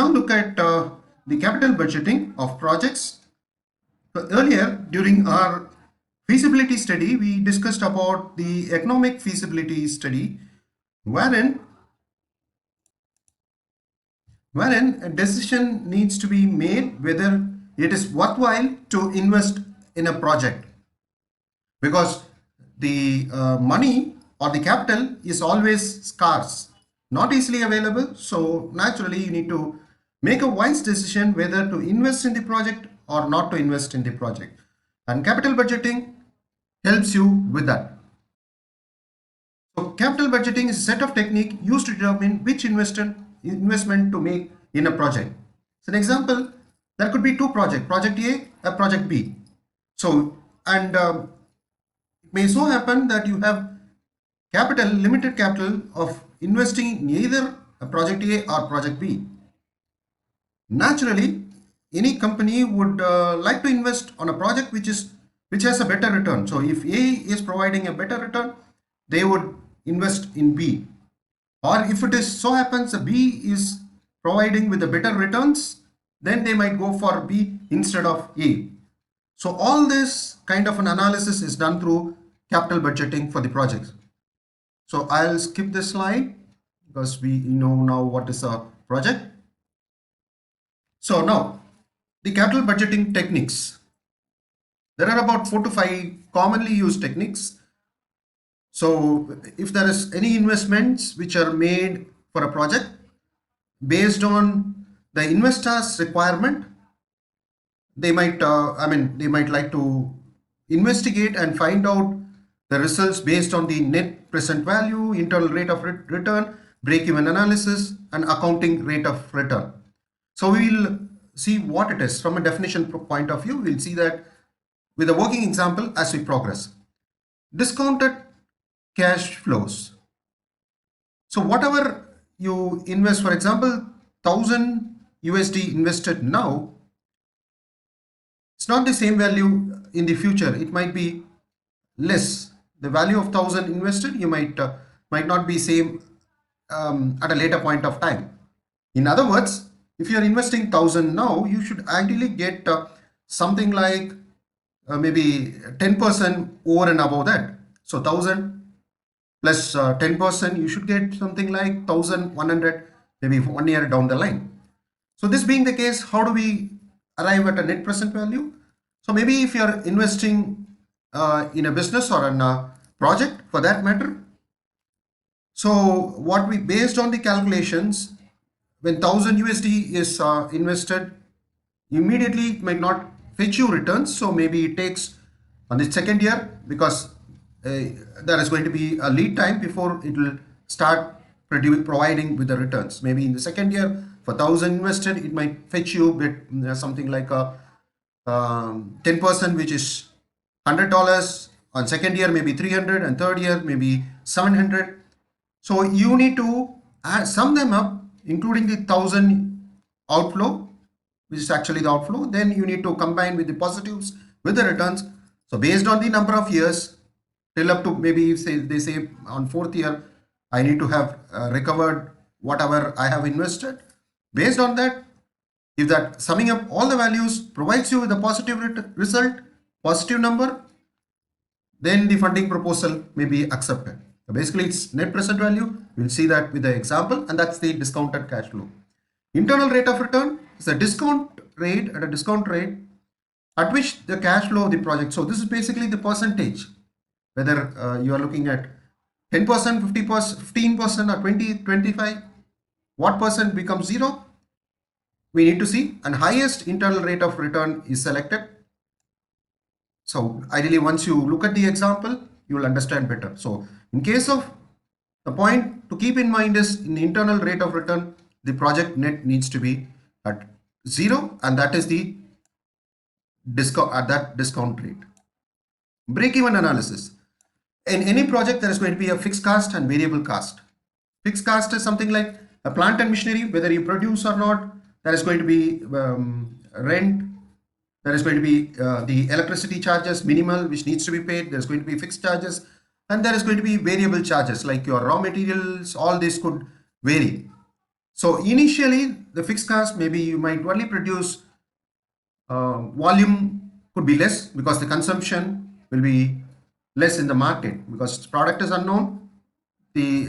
now look at the capital budgeting of projects. So earlier, during our feasibility study, we discussed about the economic feasibility study, wherein a decision needs to be made whether it is worthwhile to invest in a project, because the money or the capital is always scarce, not easily available. So naturally you need to make a wise decision whether to invest in the project or not to invest in the project, and capital budgeting helps you with that. So capital budgeting is a set of technique used to determine which investment to make in a project. So an example, there could be two projects, project A, a project B. So, and it may so happen that you have limited capital of investing in either a project A or project B. Naturally, any company would like to invest on a project which has a better return. So if A is providing a better return, they would invest in B. Or if it is so happens that B is providing with the better returns, then they might go for B instead of A. So all this kind of an analysis is done through capital budgeting for the projects. So I'll skip this slide because we know now what is a project. So now the capital budgeting techniques. There are about 4 to 5 commonly used techniques. So if there is any investments which are made for a project based on the investor's requirement, they might like to investigate and find out the results based on the net present value, internal rate of return, break-even analysis, and accounting rate of return. So we will see what it is from a definition point of view. We'll see that with a working example as we progress. Discounted cash flows. So whatever you invest, for example, $1,000 invested now, it's not the same value in the future. It might be less. The value of 1,000 invested, you might not be same at a later point of time. In other words, if you are investing 1,000 now, you should ideally get something like maybe 10% over and above that. So 1,000 plus 10%, you should get something like 1,100, maybe 1 year down the line. So this being the case, how do we arrive at a net present value? So maybe if you are investing in a business or in a project for that matter, so based on the calculations, when $1,000 is invested, immediately it might not fetch you returns. So maybe it takes on the second year, because there is going to be a lead time before it will start providing with the returns. Maybe in the second year, for 1,000 invested, it might fetch you with something like a 10%, which is $100. On second year, maybe 300, and third year, maybe 700. So you need to sum them up, including the 1,000 outflow, which is actually the outflow. Then you need to combine with the positives with the returns. So based on the number of years, till up to maybe they say on fourth year, I need to have recovered whatever I have invested. Based on that, if that summing up all the values provides you with a positive result, positive number, then the funding proposal may be accepted. So basically it's net present value. We'll see that with the example, and that's the discounted cash flow. Internal rate of return is a discount rate at which the cash flow of the project. So this is basically the percentage, whether you are looking at 10%, 50%, 15% or 20, 25, what percent becomes zero? We need to see, and highest internal rate of return is selected. So ideally, once you look at the example, you will understand better. So in case of the point to keep in mind is in the internal rate of return, the project net needs to be at zero, and that is the discount at that discount rate. Break-even analysis. In any project, there is going to be a fixed cost and variable cost. Fixed cost is something like a plant and machinery, whether you produce or not. There is going to be rent. There is going to be the electricity charges, minimal, which needs to be paid. There is going to be fixed charges, and there is going to be variable charges like your raw materials. All this could vary. So initially, the fixed cost, maybe you might only produce volume could be less because the consumption will be less in the market because product is unknown. The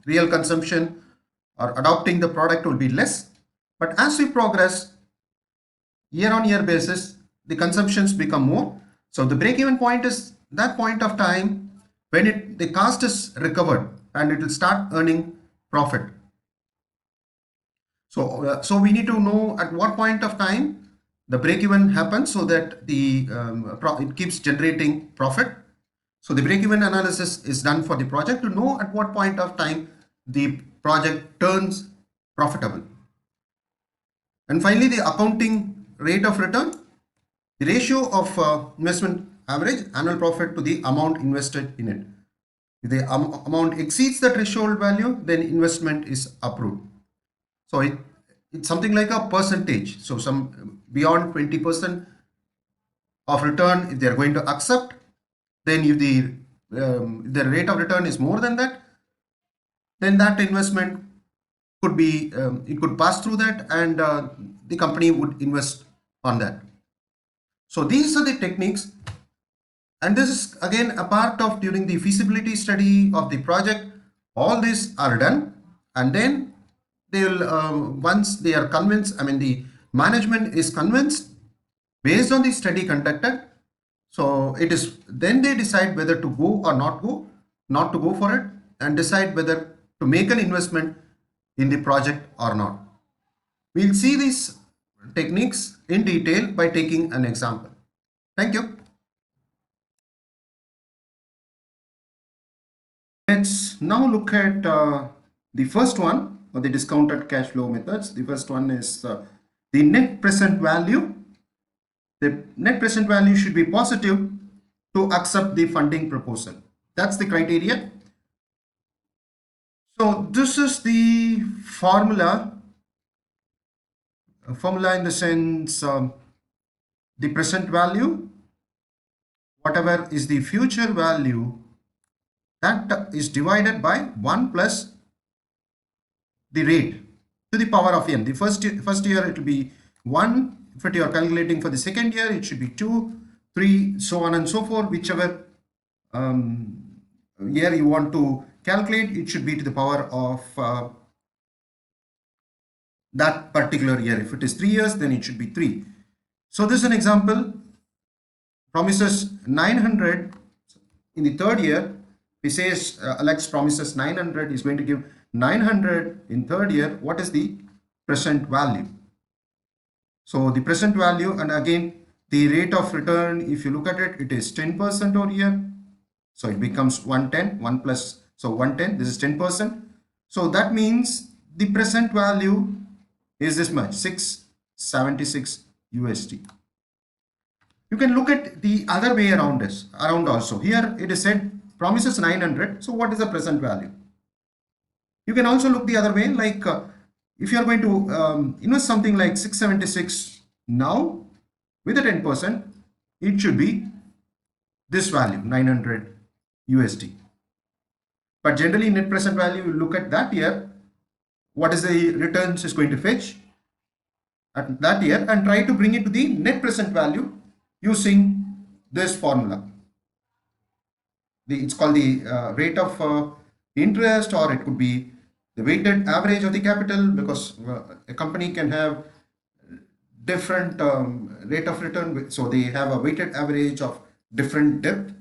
real consumption or adopting the product will be less. But as we progress year on year basis, the consumptions become more. So the break even point is that point of time when the cost is recovered and it will start earning profit. So we need to know at what point of time the break even happens so that the it keeps generating profit. So the break even analysis is done for the project to know at what point of time the project turns profitable. And finally, the accounting rate of return, the ratio of investment average annual profit to the amount invested in it. If the amount exceeds the threshold value, then investment is approved. So it's something like a percentage. So some beyond 20% of return, if they're going to accept, then if the rate of return is more than that, then that investment could be, it could pass through that and the company would invest on that. So these are the techniques, and this is again a part of during the feasibility study of the project. All these are done, and then they will once they are convinced, I mean the management is convinced based on the study conducted. So it is then they decide whether to go or not to go for it, and decide whether to make an investment in the project or not. We'll see these techniques in detail by taking an example. Thank you. Let's now look at the first one of the discounted cash flow methods. The first one is the net present value. The net present value should be positive to accept the funding proposal. That's the criteria. So this is the formula in the sense the present value, whatever is the future value, that is divided by 1 plus the rate to the power of n. The first year it will be 1. If you are calculating for the second year, it should be 2, 3, so on and so forth. Whichever year you want to calculate, it should be to the power of that particular year. If it is 3 years, then it should be 3. So this is an example. Promises 900 in the third year. He says Alex promises 900, is going to give 900 in third year. What is the present value? So the present value, and again the rate of return, if you look at it, it is 10% over year. So it becomes 110, 1 plus, so 110, this is 10%. So that means the present value is this much, 676 USD. You can look at the other way around also. Here it is said promises 900. So what is the present value? You can also look the other way, like if you are going to invest something like 676 now with a 10%, it should be this value, 900 USD. But generally net present value, you look at that year, what is the returns is going to fetch at that year, and try to bring it to the net present value using this formula. It's called the rate of interest, or it could be the weighted average of the capital, because a company can have different rate of return. So they have a weighted average of different depth.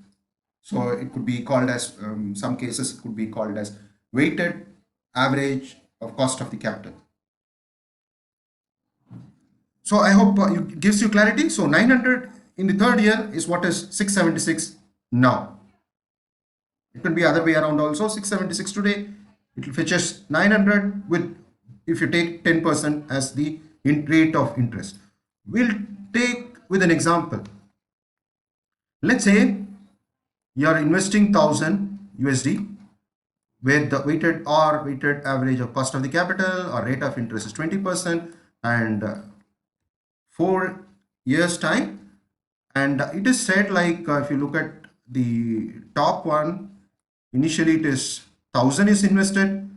So it could be called as, some cases it could be called as weighted average of cost of the capital. So I hope it gives you clarity. So 900 in the third year is what is 676 now. It could be other way around also. 676 today, it will fetches 900 with, if you take 10% as the rate of interest. We'll take with an example. Let's say you are investing 1000 USD where the weighted average of cost of the capital or rate of interest is 20%, and 4 years time. And it is said, like if you look at the top one, initially it is 1000 is invested,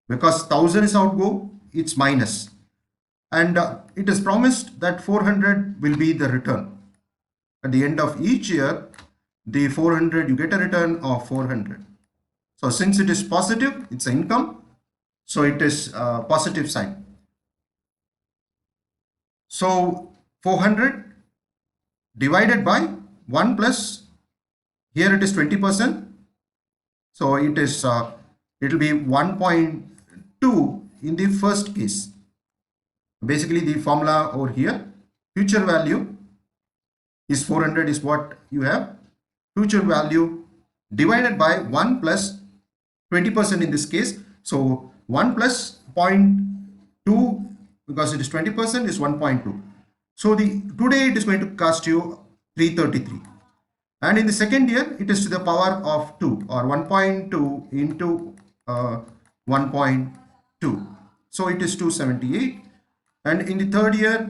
because 1000 is outgo, it's minus. And it is promised that 400 will be the return. At the end of each year, the 400, you get a return of 400. So since it is positive, it's income. So it is positive sign. So 400 divided by 1 plus, here it is 20%. So it is, it will be 1.2 in the first case. Basically the formula over here, future value is 400 is what you have. Future value divided by 1 plus 20% in this case. So 1 plus 0.2, because it is 20%, is 1.2. So today it is going to cost you 333. And in the second year, it is to the power of 2, or 1.2 into 1.2. So it is 278. And in the third year,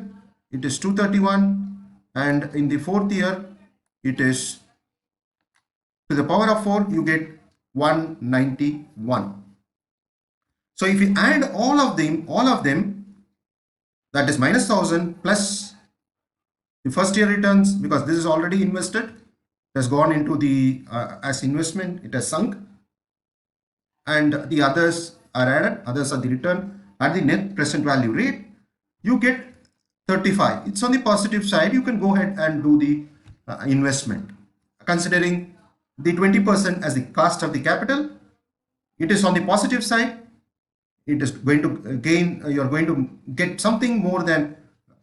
it is 231. And in the fourth year, it is to the power of 4, you get 191. So if you add all of them, that is minus 1000 plus the first year returns, because this is already invested, it has gone into the as investment, it has sunk, and the others are added, others are the return at the net present value rate, you get 35. It's on the positive side. You can go ahead and do the investment. Considering the 20% as the cost of the capital, it is on the positive side. It is going to gain, you're going to get something more than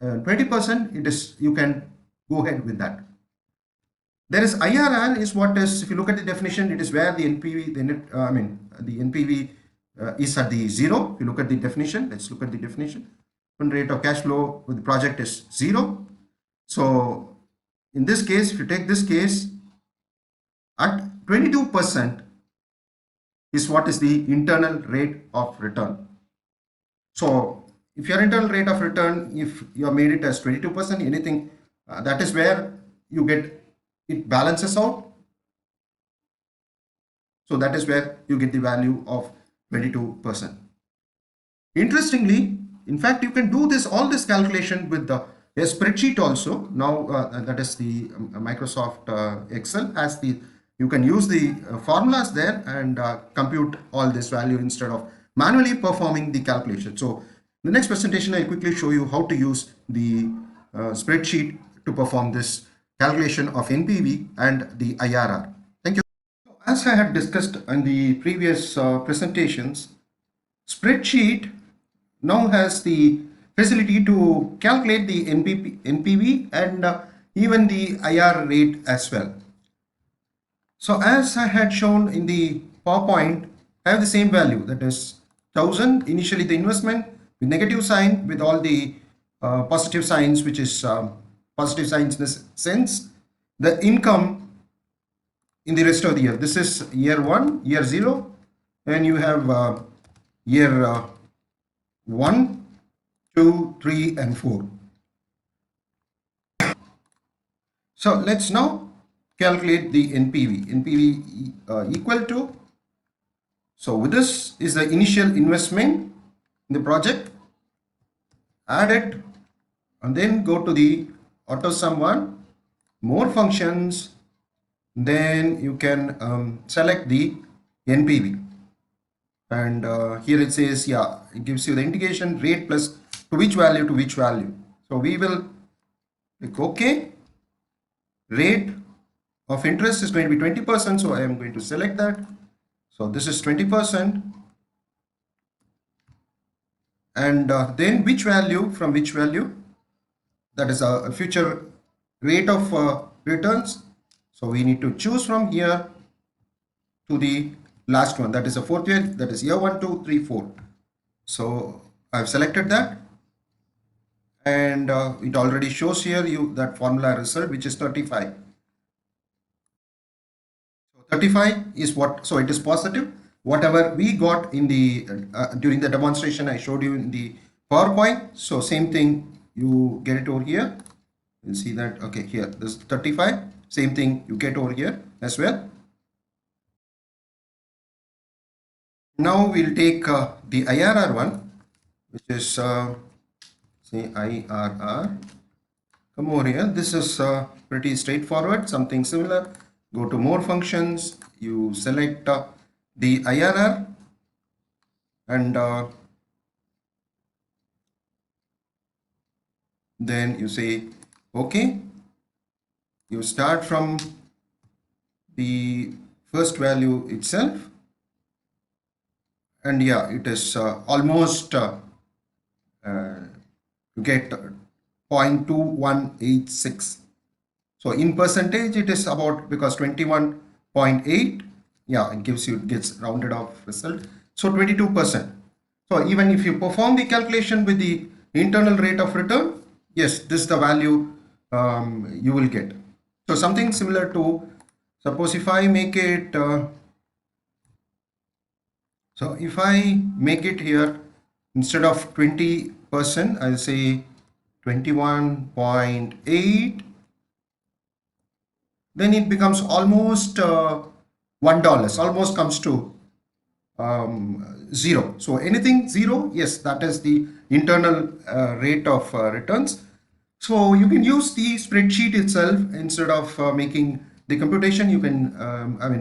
20%. It is, you can go ahead with that. There is IRR is what is, if you look at the definition, it is where the NPV, the NPV is at the 0. If you look at the definition, let's look at the definition. Rate of cash flow with the project is 0. So in this case, if you take this case, at 22% is what is the internal rate of return. So if your internal rate of return, if you have made it as 22%, anything that is where you get, it balances out. So that is where you get the value of 22%. Interestingly, in fact, you can do all this calculation with a spreadsheet also. Now that is the Microsoft Excel has you can use the formulas there and compute all this value instead of manually performing the calculation. So in the next presentation, I'll quickly show you how to use the spreadsheet to perform this calculation of NPV and the IRR. Thank you. As I had discussed in the previous presentations, spreadsheet now has the facility to calculate the NPV and even the IR rate as well. So as I had shown in the PowerPoint, I have the same value, that is 1000 initially the investment with negative sign with all the positive signs, which is positive signs in this sense, the income in the rest of the year. This is year 1, year 0, and you have year 1, 2, 3, and 4. So let's now calculate the NPV. NPV equal to, so with this is the initial investment in the project, add it, and then go to the auto sum one, more functions, then you can select the NPV. And here it says, yeah, it gives you the indication rate plus to which value to which value. So we will click OK. Rate of interest is going to be 20%. So I am going to select that. So this is 20%. And then which value from which value? That is a future rate of returns. So we need to choose from here to the last one, that is a fourth year, that is year 1, 2, 3, 4. So I've selected that, and it already shows here that formula result, which is 35. So 35 is what, so it is positive. Whatever we got in the during the demonstration I showed you in the PowerPoint, so same thing you get it over here. You'll see that, okay, here this 35, same thing you get over here as well. Now we'll take the IRR one, which is say IRR. Come over here. This is pretty straightforward, something similar. Go to more functions, you select the IRR, and then you say okay. You start from the first value itself, and yeah, it is almost you get 0.2186. So in percentage it is about, because 21.8, yeah, it gets rounded off result, so 22%. So even if you perform the calculation with the internal rate of return, yes, this is the value you will get. So something similar to, suppose if I make it so if I make it here, instead of 20%, I'll say 21.8, then it becomes almost $1, almost comes to zero. So anything zero, yes, that is the internal rate of returns. So you can use the spreadsheet itself instead of making the computation. You can,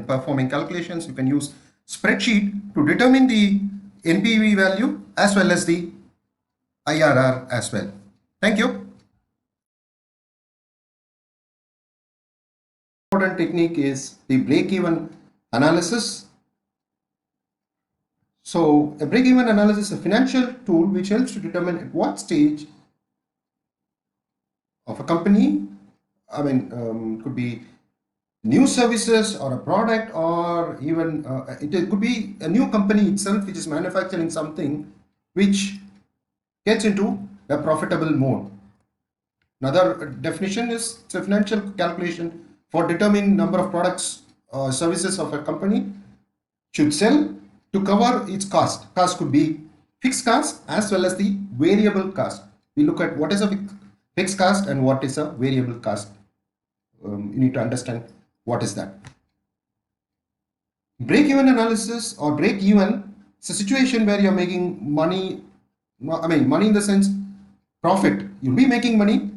performing calculations, you can use spreadsheet to determine the NPV value as well as the IRR as well. Thank you. Important technique is the break-even analysis. So a break-even analysis is a financial tool which helps to determine at what stage of a company, could be new services or a product, or even it could be a new company itself which is manufacturing something which gets into a profitable mode. Another definition is it's a financial calculation for determining number of products or services of a company should sell to cover its cost. Cost could be fixed cost as well as the variable cost. We look at what is a fixed cost and what is a variable cost. You need to understand what is that. Break-even analysis or break-even is a situation where you're making money, money in the sense profit. You'll be making money,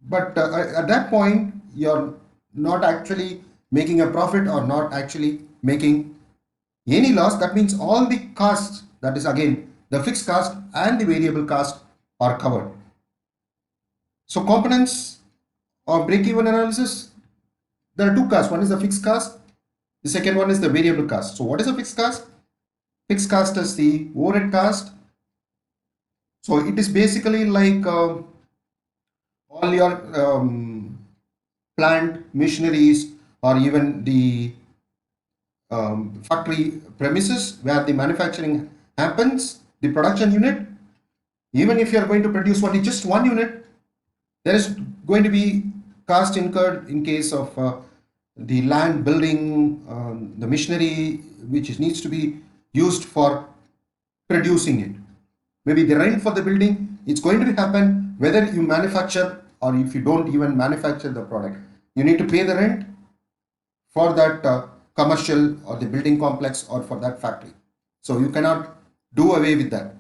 but at that point you're not actually making a profit or not actually making any loss. That means all the costs, that is again the fixed cost and the variable cost, are covered. So components of break-even analysis, there are two costs. One is the fixed cost, the second one is the variable cost. So what is a fixed cost? Fixed cost is the overhead cost. So it is basically like all your plant machineries, or even the factory premises where the manufacturing happens, the production unit. Even if you are going to produce only just one unit, there is going to be cost incurred in case of the land, building, the machinery which needs to be used for producing it. Maybe the rent for the building, it's going to be happen whether you manufacture or if you don't even manufacture the product. You need to pay the rent for that commercial or the building complex or for that factory. So you cannot do away with that.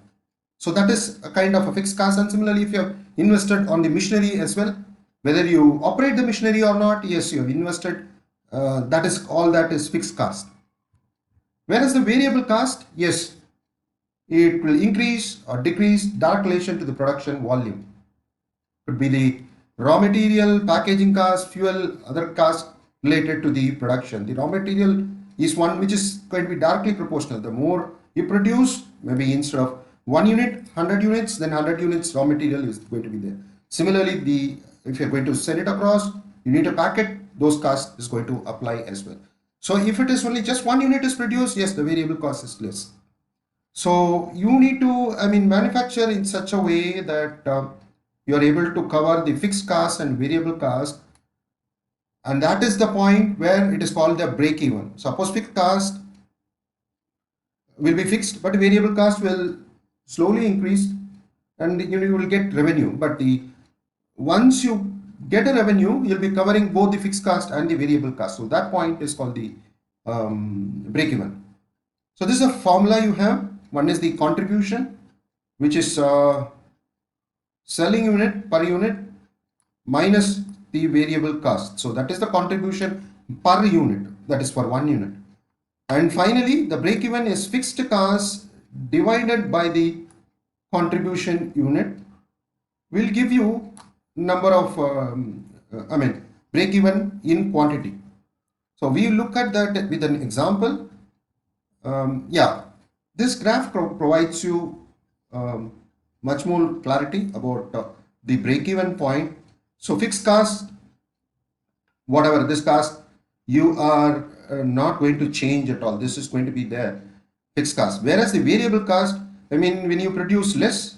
So that is a kind of a fixed cost. And similarly, if you have invested on the machinery as well, whether you operate the machinery or not, yes, you have invested. That is all, that is fixed cost. Whereas the variable cost, yes, it will increase or decrease direct relation to the production volume. Could be the raw material, packaging cost, fuel, other costs related to the production. The raw material is one which is going to be directly proportional. The more you produce, maybe instead of 1 unit, 100 units, then 100 units raw material is going to be there. Similarly, if you're going to send it across, you need to pack it, those costs is going to apply as well. So if it is only just 1 unit is produced, yes, the variable cost is less. So you need to, manufacture in such a way that you are able to cover the fixed cost and variable cost, and that is the point where it is called the break even. Suppose fixed cost will be fixed, but variable cost will slowly increase, and you will get revenue. But once you get a revenue, you'll be covering both the fixed cost and the variable cost. So that point is called the break even. So this is a formula you have. One is the contribution, which is selling unit per unit minus the variable cost. So that is the contribution per unit, that is for 1 unit. And finally, the break even is fixed cost divided by the contribution unit will give you number of break even in quantity. So we look at that with an example. Yeah, this graph provides you much more clarity about the break even point. So fixed cost, whatever this cost, you are not going to change at all. This is going to be there, fixed cost. Whereas the variable cost, I mean, when you produce less,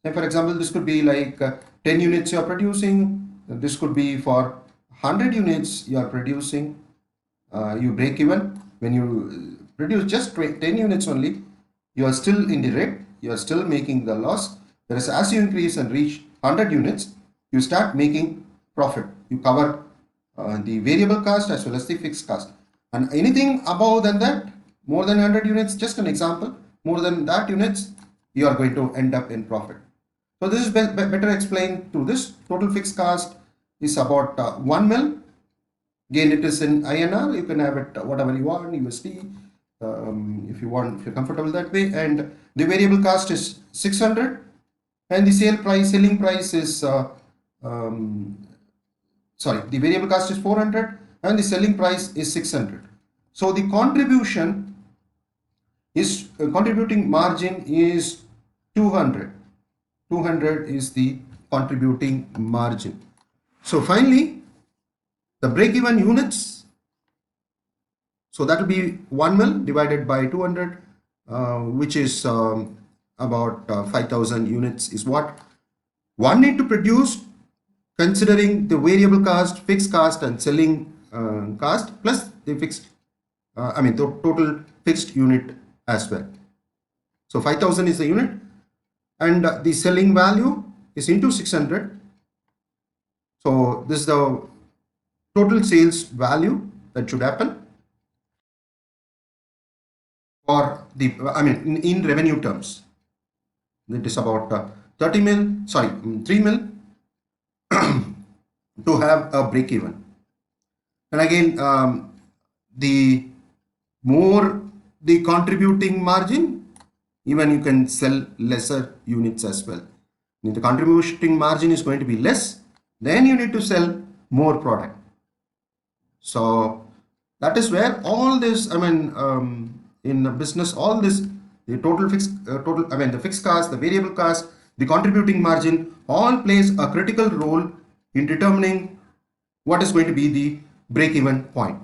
say for example, this could be like 10 units you are producing. This could be for 100 units you are producing. You break even. When you produce just 10 units only, you are still in the red. You are still making the loss. Whereas as you increase and reach 100 units, you start making profit. You cover the variable cost as well as the fixed cost. And anything above than that, more than 100 units, just an example, more than that units, you are going to end up in profit. So this is better explained through this. Total fixed cost is about 1 mil. Again, it is in INR. You can have it whatever you want, USD, if you want, if you're comfortable that way. And the variable cost is 600, and the selling price is the variable cost is 400, and the selling price is 600. So the contribution is contributing margin is 200. 200 is the contributing margin. So finally, the break-even units, so that will be 1 mil divided by 200, which is about 5,000 units is what one need to produce, considering the variable cost, fixed cost, and selling cost plus the fixed, the total fixed unit as well. So 5,000 is the unit, and the selling value is into 600. So this is the total sales value that should happen for the, in revenue terms. It is about 3 mil to have a break even. And again, the more the contributing margin, even you can sell lesser units as well. If the contributing margin is going to be less, then you need to sell more product. So that is where all this, in a business, all this, the total fixed, the fixed cost, the variable cost, the contributing margin, all plays a critical role in determining what is going to be the break-even point.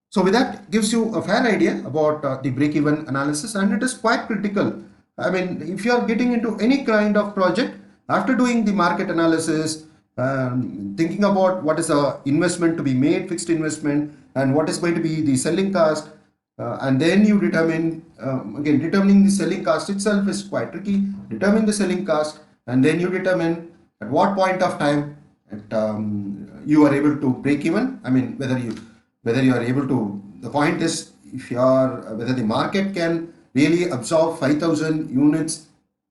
So with that gives you a fair idea about the break-even analysis, and it is quite critical. If you are getting into any kind of project, after doing the market analysis, thinking about what is the investment to be made, fixed investment, and what is going to be the selling cost, and then you determine, again, determining the selling cost itself is quite tricky. Determine the selling cost, and then you determine at what point of time you are able to break even. Whether you are able to, the point is, if you are, whether the market can really absorb 5,000 units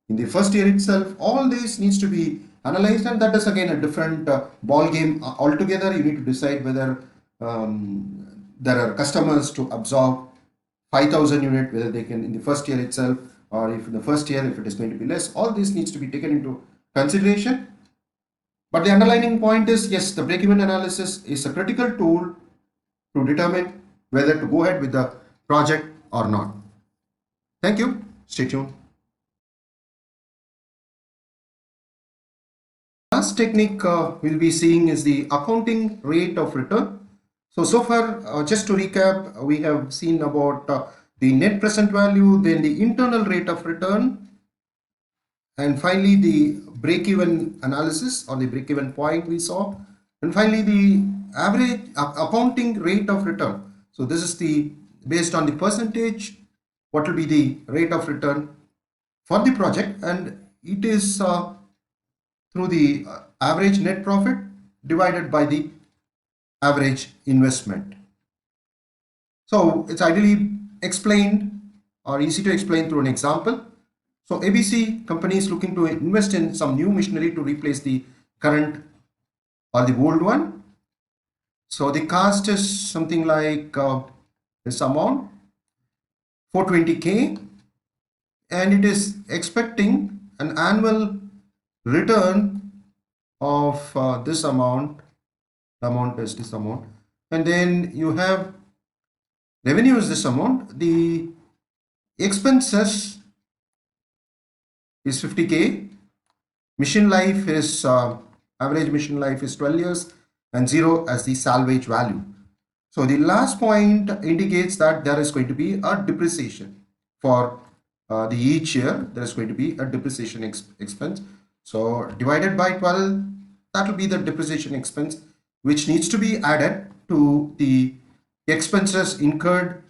in the first year itself. All this needs to be analyzed, and that is again a different ball game altogether. You need to decide whether there are customers to absorb 5,000 unit, whether they can in the first year itself, or if in the first year if it is going to be less. All this needs to be taken into consideration. But the underlying point is, yes, the break-even analysis is a critical tool to determine whether to go ahead with the project or not. Thank you. Stay tuned. Last technique we'll be seeing is the accounting rate of return. So far, just to recap, we have seen about the net present value, then the internal rate of return, and finally the break-even analysis or the break-even point we saw, and finally the average accounting rate of return. So this is the based on the percentage, what will be the rate of return for the project, and it is through the average net profit divided by the average investment. So it's ideally explained or easy to explain through an example. So ABC company is looking to invest in some new machinery to replace the current or the old one. So the cost is something like this amount 420K, and it is expecting an annual return of this amount. The amount is this amount, and then you have revenue is this amount. The expenses is 50K. Machine life is average machine life is 12 years, and 0 as the salvage value. So the last point indicates that there is going to be a depreciation for the each year. There is going to be a depreciation expense. So divided by 12, that will be the depreciation expense, which needs to be added to the expenses incurred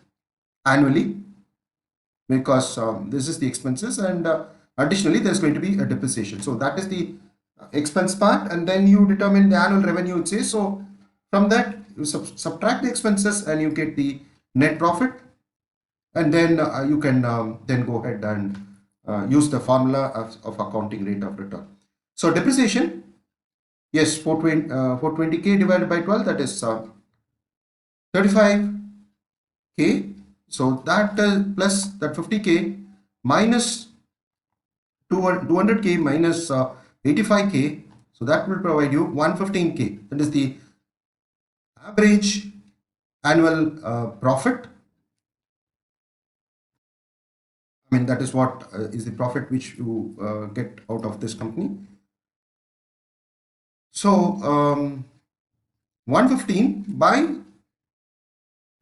annually, because this is the expenses, and additionally there's going to be a depreciation. So that is the expense part, and then you determine the annual revenue, it says. So from that you subtract the expenses and you get the net profit, and then you can then go ahead and use the formula of accounting rate of return. So depreciation, yes, 420K divided by 12, that is 35K. So that plus that 50K minus 200K minus 85K, so that will provide you 115K. That is the average annual profit. I mean, that is what is the profit which you get out of this company. So 115 by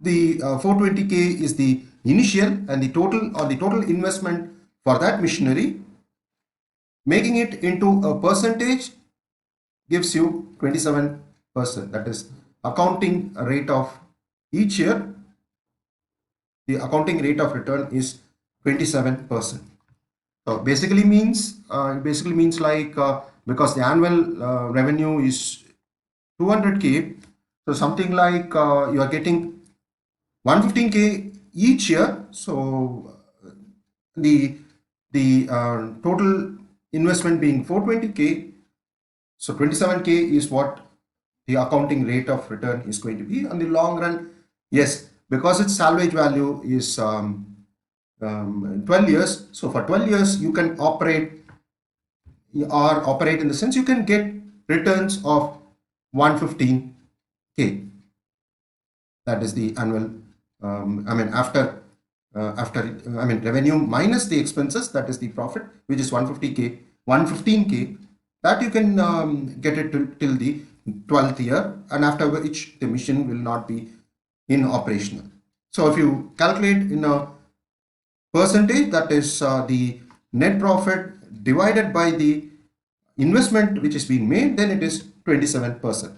the 420K is the initial, and the total investment for that machinery, making it into a percentage, gives you 27%. That is accounting rate of each year. The accounting rate of return is 27%. So basically means like because the annual revenue is 200K, so something like you are getting 115K each year. So the total investment being 420K, so 27K is what the accounting rate of return is going to be on the long run. Yes, because its salvage value is 12 years. So for 12 years you can operate, or operate in the sense you can get returns of 115K. That is the annual I mean after revenue minus the expenses, that is the profit, which is 115K, that you can get it till the 12th year, and after which the machine will not be in operational. So if you calculate in a percentage, that is the net profit divided by the investment which is being made, then it is 27%.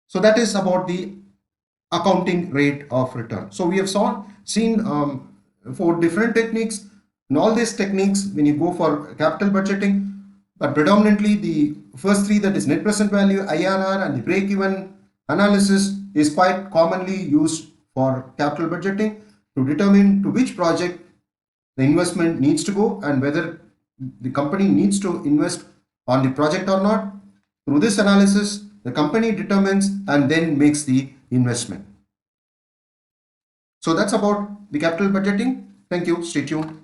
So that is about the accounting rate of return. So we have seen 4 different techniques, and all these techniques when you go for capital budgeting, but predominantly the first 3, that is net present value, ARR, and the break-even analysis, is quite commonly used for capital budgeting to determine to which project the investment needs to go and whether the company needs to invest on the project or not. Through this analysis, the company determines and then makes the investment. So that's about the capital budgeting. Thank you. Stay tuned.